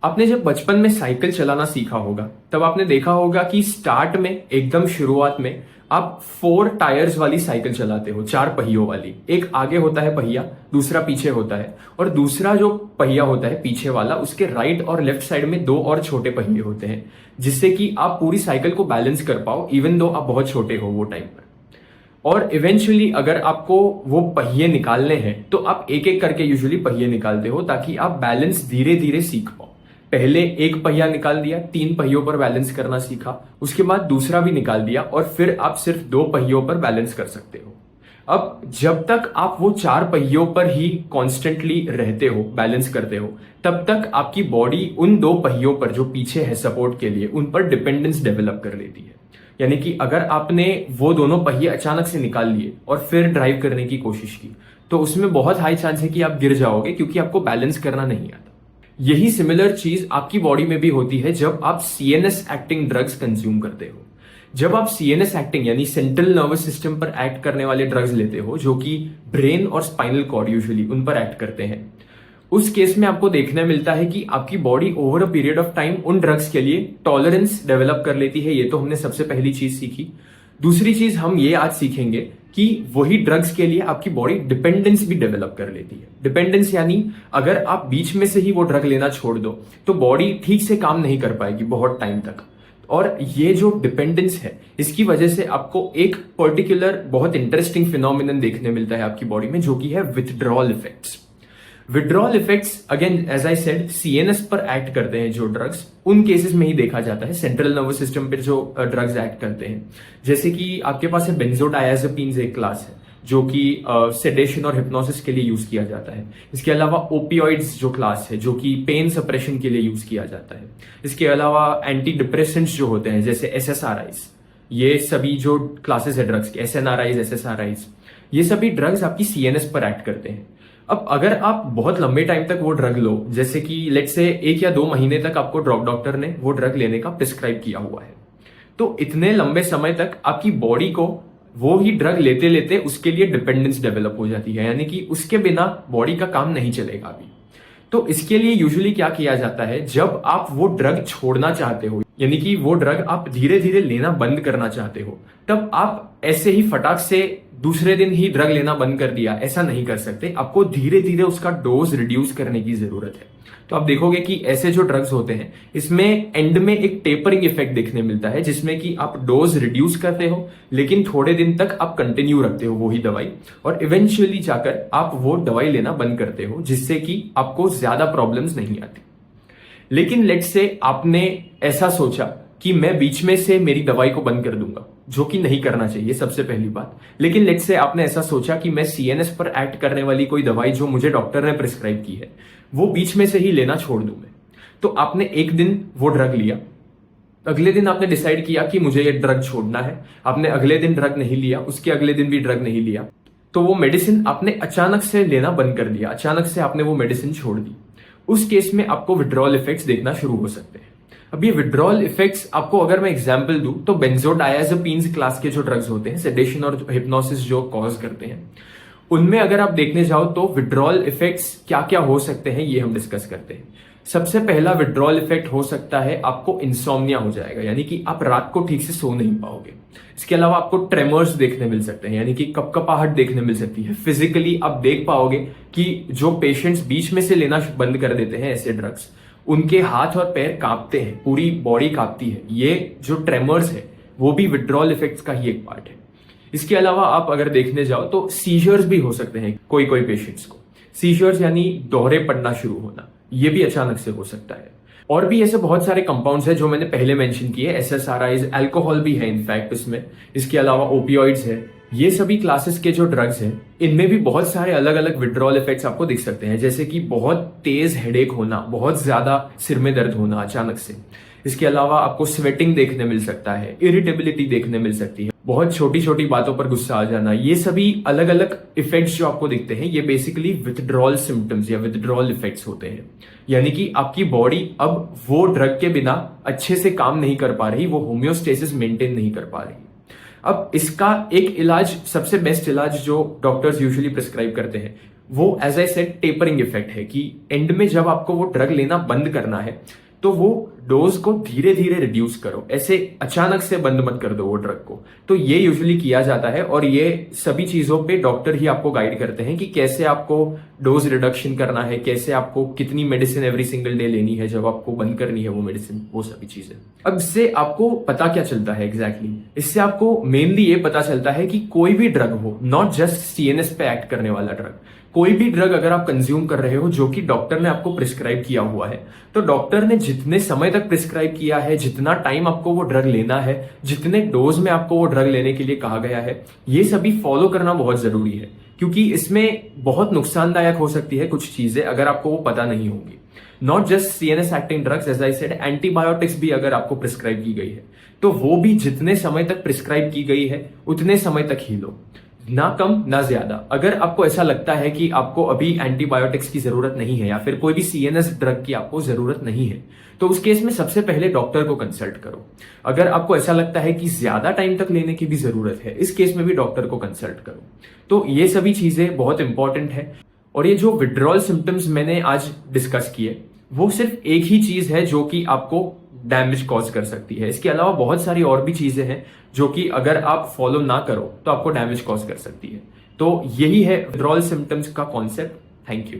आपने जब बचपन में साइकिल चलाना सीखा होगा तब आपने देखा होगा कि स्टार्ट में एकदम शुरुआत में आप 4 टायर्स वाली साइकिल चलाते हो, 4 पहियों वाली। एक आगे होता है पहिया, दूसरा पीछे होता है, और दूसरा जो पहिया होता है पीछे वाला, उसके राइट और लेफ्ट साइड में 2 और छोटे पहिए होते हैं, जिससे कि आप पूरी साइकिल को बैलेंस कर पाओ इवन दो आप बहुत छोटे हो वो टाइम पर। और इवेंचुअली अगर आपको वो पहिए निकालने हैं तो आप एक एक करके यूजुअली पहिए निकालते हो ताकि आप बैलेंस धीरे धीरे सीख पाओ। पहले एक पहिया निकाल दिया, 3 पहियों पर बैलेंस करना सीखा, उसके बाद दूसरा भी निकाल दिया और फिर आप सिर्फ 2 पहियों पर बैलेंस कर सकते हो। अब जब तक आप वो 4 पहियों पर ही कॉन्स्टेंटली रहते हो, बैलेंस करते हो, तब तक आपकी बॉडी उन 2 पहियों पर जो पीछे है सपोर्ट के लिए, उन पर डिपेंडेंस डेवलप कर लेती है। यानी कि अगर आपने वो दोनों पहिए अचानक से निकाल लिए और फिर ड्राइव करने की कोशिश की तो उसमें बहुत हाई चांस है कि आप गिर जाओगे, क्योंकि आपको बैलेंस करना नहीं आता। यही सिमिलर चीज आपकी बॉडी में भी होती है जब आप सीएनएस एक्टिंग ड्रग्स कंज्यूम करते हो। जब आप सीएनएस एक्टिंग यानी सेंट्रल नर्वस सिस्टम पर एक्ट करने वाले ड्रग्स लेते हो, जो कि ब्रेन और स्पाइनल कॉर्ड यूजुअली उन पर एक्ट करते हैं, उस केस में आपको देखने मिलता है कि आपकी body over a period of time उन ड्रग्स के लिए टॉलरेंस डेवलप कर लेती है। ये तो हमने सबसे पहली चीज सीखी। दूसरी चीज हम ये आज सीखेंगे कि वही ड्रग्स के लिए आपकी बॉडी डिपेंडेंस भी डेवलप कर लेती है। डिपेंडेंस यानी अगर आप बीच में से ही वो ड्रग लेना छोड़ दो तो बॉडी ठीक से काम नहीं कर पाएगी बहुत टाइम तक। और ये जो डिपेंडेंस है, इसकी वजह से आपको एक पर्टिकुलर बहुत इंटरेस्टिंग फिनोमिनन देखने मिलता है आपकी बॉडी में, जो कि है withdrawal effects. Withdrawal effects again as I said CNS पर एक्ट करते हैं जो ड्रग्स, उन केसेस में ही देखा जाता है। सेंट्रल नर्वस सिस्टम पर जो ड्रग्स एक्ट करते हैं, जैसे कि आपके पास है बेंजोडायाजेपिन्स, एक क्लास है जो कि सेडेशन और हिप्नोसिस के लिए यूज किया जाता है। इसके अलावा ओपियोइड्स जो क्लास है, जो कि पेन सप्रेशन के लिए यूज किया जाता है। इसके अलावा एंटी डिप्रेसेंट्स जो होते हैं जैसे एसएसआरआईज, ये सभी जो क्लासेस है ड्रग्स के, एसएनआरआईज, एसएसआरआईज, ये सभी ड्रग्स आपकी सीएनएस पर एक्ट करते हैं। अब अगर आप बहुत लंबे टाइम तक वो ड्रग लो, जैसे कि लेट्स से 1 या 2 महीने तक आपको डॉक्टर ने वो ड्रग लेने का प्रिस्क्राइब किया हुआ है, तो इतने लंबे समय तक आपकी बॉडी को वो ही ड्रग लेते लेते उसके लिए डिपेंडेंस डेवलप हो जाती है, यानी कि उसके बिना बॉडी का काम नहीं चलेगा अभी। तो इसके लिए यूजुअली क्या किया जाता है, जब आप वो ड्रग छोड़ना चाहते हो, यानी कि वो ड्रग आप धीरे धीरे लेना बंद करना चाहते हो, तब आप ऐसे ही फटाक से दूसरे दिन ही ड्रग लेना बंद कर दिया, ऐसा नहीं कर सकते। आपको धीरे धीरे उसका डोज रिड्यूस करने की जरूरत है। तो आप देखोगे कि ऐसे जो ड्रग्स होते हैं, इसमें एंड में एक टेपरिंग इफेक्ट देखने मिलता है, जिसमें कि आप डोज रिड्यूस करते हो लेकिन थोड़े दिन तक आप कंटिन्यू रखते हो वही दवाई, और इवेंचुअली जाकर आप वो दवाई लेना बंद करते हो, जिससे कि आपको ज्यादा प्रॉब्लम्स नहीं आती। लेकिन लेट्स से आपने ऐसा सोचा कि मैं बीच में से मेरी दवाई को बंद कर दूंगा, जो कि नहीं करना चाहिए सबसे पहली बात। लेकिन लेट्स से आपने ऐसा सोचा कि मैं सीएनएस पर एक्ट करने वाली कोई दवाई जो मुझे डॉक्टर ने प्रिस्क्राइब की है, वो बीच में से ही लेना छोड़ दूं मैं। तो आपने एक दिन वो ड्रग लिया, अगले दिन आपने डिसाइड किया कि मुझे ये ड्रग छोड़ना है, आपने अगले दिन ड्रग नहीं लिया, उसके अगले दिन भी ड्रग नहीं लिया, तो वो मेडिसिन आपने अचानक से लेना बंद कर दिया, अचानक से आपने वो मेडिसिन छोड़ दी। उस केस में आपको विड्रॉल इफेक्ट्स देखना शुरू हो सकते हैं। अब ये विड्रॉल इफेक्ट्स आपको अगर मैं एग्जांपल दूं तो बेंजोडायाजेपिन्स क्लास के जो ड्रग्स होते हैं, सेडेशन और हिप्नोसिस जो कॉज करते हैं, उनमें अगर आप देखने जाओ तो विड्रॉल इफेक्ट्स क्या क्या हो सकते हैं ये हम डिस्कस करते हैं। सबसे पहला विड्रॉल इफेक्ट हो सकता है आपको इंसोम्निया हो जाएगा, यानी कि आप रात को ठीक से सो नहीं पाओगे। इसके अलावा आपको ट्रेमर्स देखने मिल सकते हैं, यानी कि कपकपाहट देखने मिल सकती है। फिजिकली आप देख पाओगे कि जो पेशेंट्स बीच में से लेना बंद कर देते हैं ऐसे ड्रग्स, उनके हाथ और पैर कांपते हैं, पूरी बॉडी कांपती है। ये जो ट्रेमर्स है वो भी विड्रॉल इफेक्ट्स का ही एक पार्ट है। इसके अलावा आप अगर देखने जाओ तो सीजर्स भी हो सकते हैं कोई कोई पेशेंट्स को। सीजर्स यानी दोहरे पड़ना शुरू होना, ये भी अचानक से हो सकता है। और भी ऐसे बहुत सारे कंपाउंड्स हैं जो मैंने पहले मेंशन किए, एसएसआरआईज, अल्कोहल भी है इनफैक्ट इसमें। इसके अलावा ओपियोइड्स है। ये सभी क्लासेस के जो ड्रग्स हैं, इनमें भी बहुत सारे अलग अलग विड्रॉल इफेक्ट्स आपको दिख सकते हैं, जैसे कि बहुत तेज हेडेक होना, बहुत ज्यादा सिर में दर्द होना अचानक से। इसके अलावा आपको स्वेटिंग देखने मिल सकता है, इरिटेबिलिटी देखने मिल सकती है, बहुत छोटी छोटी बातों पर गुस्सा आ जाना। ये सभी अलग अलग इफेक्ट्स जो आपको दिखते हैं, ये बेसिकली विथड्रॉल सिम्टम्स या विथड्रॉल इफेक्ट्स होते हैं। यानी कि आपकी बॉडी अब वो ड्रग के बिना अच्छे से काम नहीं कर पा रही, वो होम्योस्टेसिस मेंटेन नहीं कर पा रही। अब इसका एक इलाज, सबसे बेस्ट इलाज जो डॉक्टर्स यूजुअली प्रिस्क्राइब करते हैं, वो as I said tapering effect है कि एंड में जब आपको वो ड्रग लेना बंद करना है तो वो डोज को धीरे धीरे रिड्यूस करो, ऐसे अचानक से बंद मत कर दो वो ड्रग को। तो ये यूजुअली किया जाता है और ये सभी चीजों पे डॉक्टर ही आपको गाइड करते हैं कि कैसे आपको डोज रिडक्शन करना है, कैसे आपको कितनी मेडिसिन एवरी सिंगल डे लेनी है, जब आपको बंद करनी है वो मेडिसिन, वो सभी चीजें। अब इससे आपको पता क्या चलता है एग्जैक्टली इससे आपको मेनली ये पता चलता है कि कोई भी ड्रग हो, नॉट जस्ट सीएनएस पे एक्ट करने वाला ड्रग, कोई भी ड्रग अगर आप कंज्यूम कर रहे हो जो कि डॉक्टर ने आपको प्रिस्क्राइब किया हुआ है, तो डॉक्टर ने जितने समय तक प्रिस्क्राइब किया है, जितना टाइम आपको वो ड्रग लेना है, जितने डोज में आपको वो ड्रग लेने के लिए कहा गया है, ये सभी फॉलो करना बहुत जरूरी है, क्योंकि इसमें बहुत नुकसानदायक हो सकती है कुछ चीजें अगर आपको वो पता नहीं होंगी। Not just CNS acting drugs, as I said, antibiotics भी अगर आपको प्रिस्क्राइब की गई है तो वो भी जितने समय तक प्रिस्क्राइब की गई है उतने समय तक ही लो, ना कम ना ज्यादा। अगर आपको ऐसा लगता है कि आपको अभी एंटीबायोटिक्स की जरूरत नहीं है या फिर कोई भी सीएनएस ड्रग की आपको जरूरत नहीं है, तो उस केस में सबसे पहले डॉक्टर को कंसल्ट करो। अगर आपको ऐसा लगता है कि ज्यादा टाइम तक लेने की भी जरूरत है, इस केस में भी डॉक्टर को कंसल्ट करो। तो ये सभी चीजें बहुत इंपॉर्टेंट है। और ये जो विड्रॉल सिम्टम्स मैंने आज डिस्कस किए, वो सिर्फ एक ही चीज है जो कि आपको डैमेज कॉज कर सकती है। इसके अलावा बहुत सारी और भी चीजें हैं जो कि अगर आप फॉलो ना करो तो आपको डैमेज कॉज कर सकती है। तो यही है विड्रॉल सिम्टम्स का कॉन्सेप्ट। Thank you.